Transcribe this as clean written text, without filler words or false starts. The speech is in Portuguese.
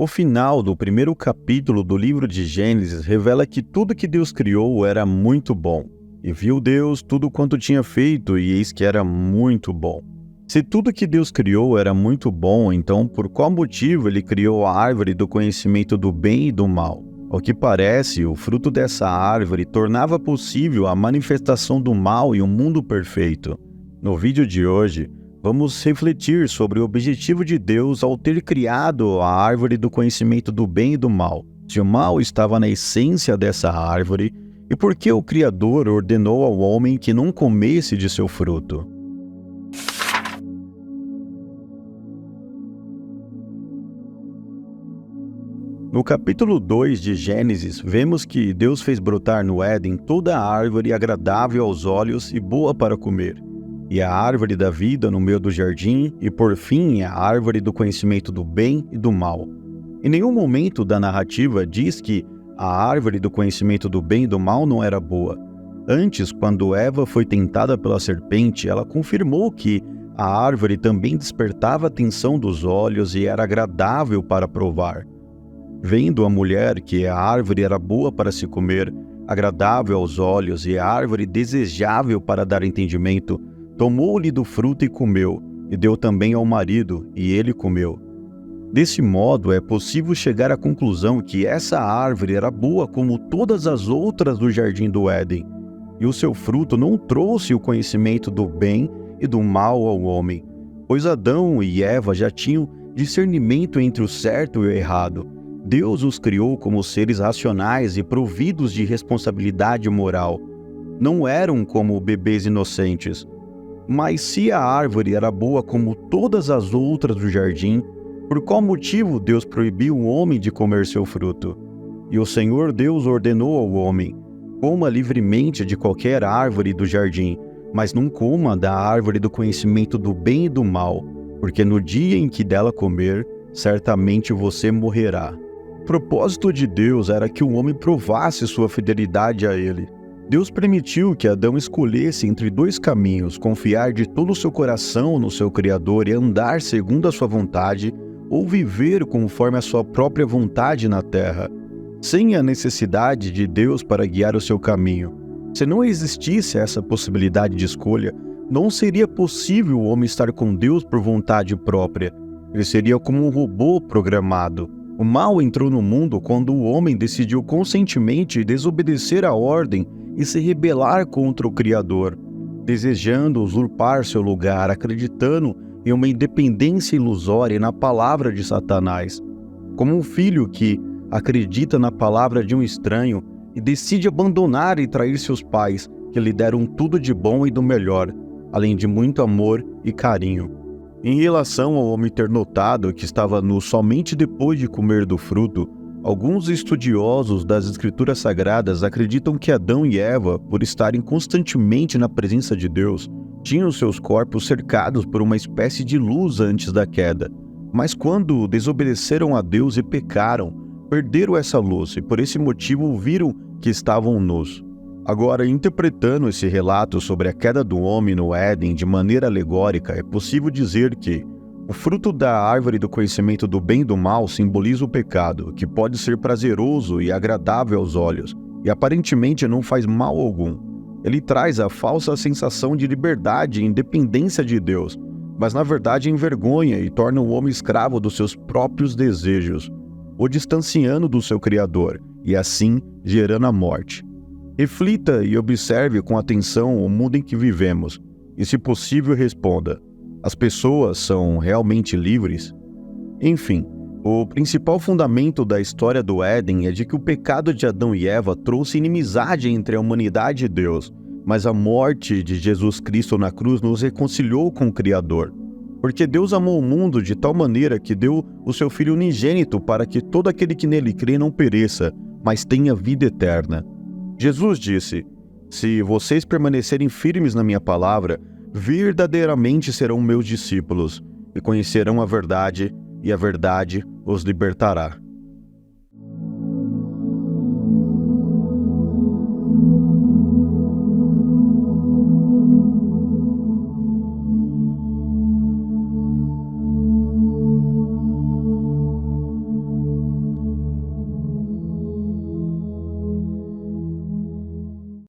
O final do primeiro capítulo do livro de Gênesis revela que tudo que Deus criou era muito bom. E viu Deus tudo quanto tinha feito, e eis que era muito bom. Se tudo que Deus criou era muito bom, então por qual motivo ele criou a árvore do conhecimento do bem e do mal? Ao que parece, o fruto dessa árvore tornava possível a manifestação do mal e um mundo perfeito. No vídeo de hoje, vamos refletir sobre o objetivo de Deus ao ter criado a árvore do conhecimento do bem e do mal, se o mal estava na essência dessa árvore e por que o Criador ordenou ao homem que não comesse de seu fruto. No capítulo 2 de Gênesis, vemos que Deus fez brotar no Éden toda a árvore agradável aos olhos e boa para comer, e a árvore da vida no meio do jardim, e por fim a árvore do conhecimento do bem e do mal. Em nenhum momento da narrativa diz que a árvore do conhecimento do bem e do mal não era boa. Antes, quando Eva foi tentada pela serpente, ela confirmou que a árvore também despertava a atenção dos olhos e era agradável para provar. Vendo a mulher que a árvore era boa para se comer, agradável aos olhos e a árvore desejável para dar entendimento, tomou-lhe do fruto e comeu, e deu também ao marido, e ele comeu. Desse modo, é possível chegar à conclusão que essa árvore era boa como todas as outras do jardim do Éden, e o seu fruto não trouxe o conhecimento do bem e do mal ao homem, pois Adão e Eva já tinham discernimento entre o certo e o errado. Deus os criou como seres racionais e providos de responsabilidade moral. Não eram como bebês inocentes. Mas se a árvore era boa como todas as outras do jardim, por qual motivo Deus proibiu o homem de comer seu fruto? E o Senhor Deus ordenou ao homem: coma livremente de qualquer árvore do jardim, mas não coma da árvore do conhecimento do bem e do mal, porque no dia em que dela comer, certamente você morrerá. O propósito de Deus era que o homem provasse sua fidelidade a ele. Deus permitiu que Adão escolhesse entre dois caminhos: confiar de todo o seu coração no seu Criador e andar segundo a sua vontade, ou viver conforme a sua própria vontade na terra, sem a necessidade de Deus para guiar o seu caminho. Se não existisse essa possibilidade de escolha, não seria possível o homem estar com Deus por vontade própria. Ele seria como um robô programado. O mal entrou no mundo quando o homem decidiu conscientemente desobedecer a ordem e se rebelar contra o Criador, desejando usurpar seu lugar, acreditando em uma independência ilusória na palavra de Satanás. Como um filho que acredita na palavra de um estranho e decide abandonar e trair seus pais, que lhe deram tudo de bom e do melhor, além de muito amor e carinho. Em relação ao homem ter notado que estava nu somente depois de comer do fruto, alguns estudiosos das Escrituras Sagradas acreditam que Adão e Eva, por estarem constantemente na presença de Deus, tinham seus corpos cercados por uma espécie de luz antes da queda. Mas quando desobedeceram a Deus e pecaram, perderam essa luz e por esse motivo viram que estavam nus. Agora, interpretando esse relato sobre a queda do homem no Éden de maneira alegórica, é possível dizer que o fruto da árvore do conhecimento do bem e do mal simboliza o pecado, que pode ser prazeroso e agradável aos olhos, e aparentemente não faz mal algum. Ele traz a falsa sensação de liberdade e independência de Deus, mas na verdade envergonha e torna o homem escravo dos seus próprios desejos, o distanciando do seu Criador, e assim gerando a morte. Reflita e observe com atenção o mundo em que vivemos, e se possível responda: as pessoas são realmente livres? Enfim, o principal fundamento da história do Éden é de que o pecado de Adão e Eva trouxe inimizade entre a humanidade e Deus, mas a morte de Jesus Cristo na cruz nos reconciliou com o Criador. Porque Deus amou o mundo de tal maneira que deu o seu Filho unigênito para que todo aquele que nele crê não pereça, mas tenha vida eterna. Jesus disse: se vocês permanecerem firmes na minha palavra, verdadeiramente serão meus discípulos, e conhecerão a verdade, e a verdade os libertará.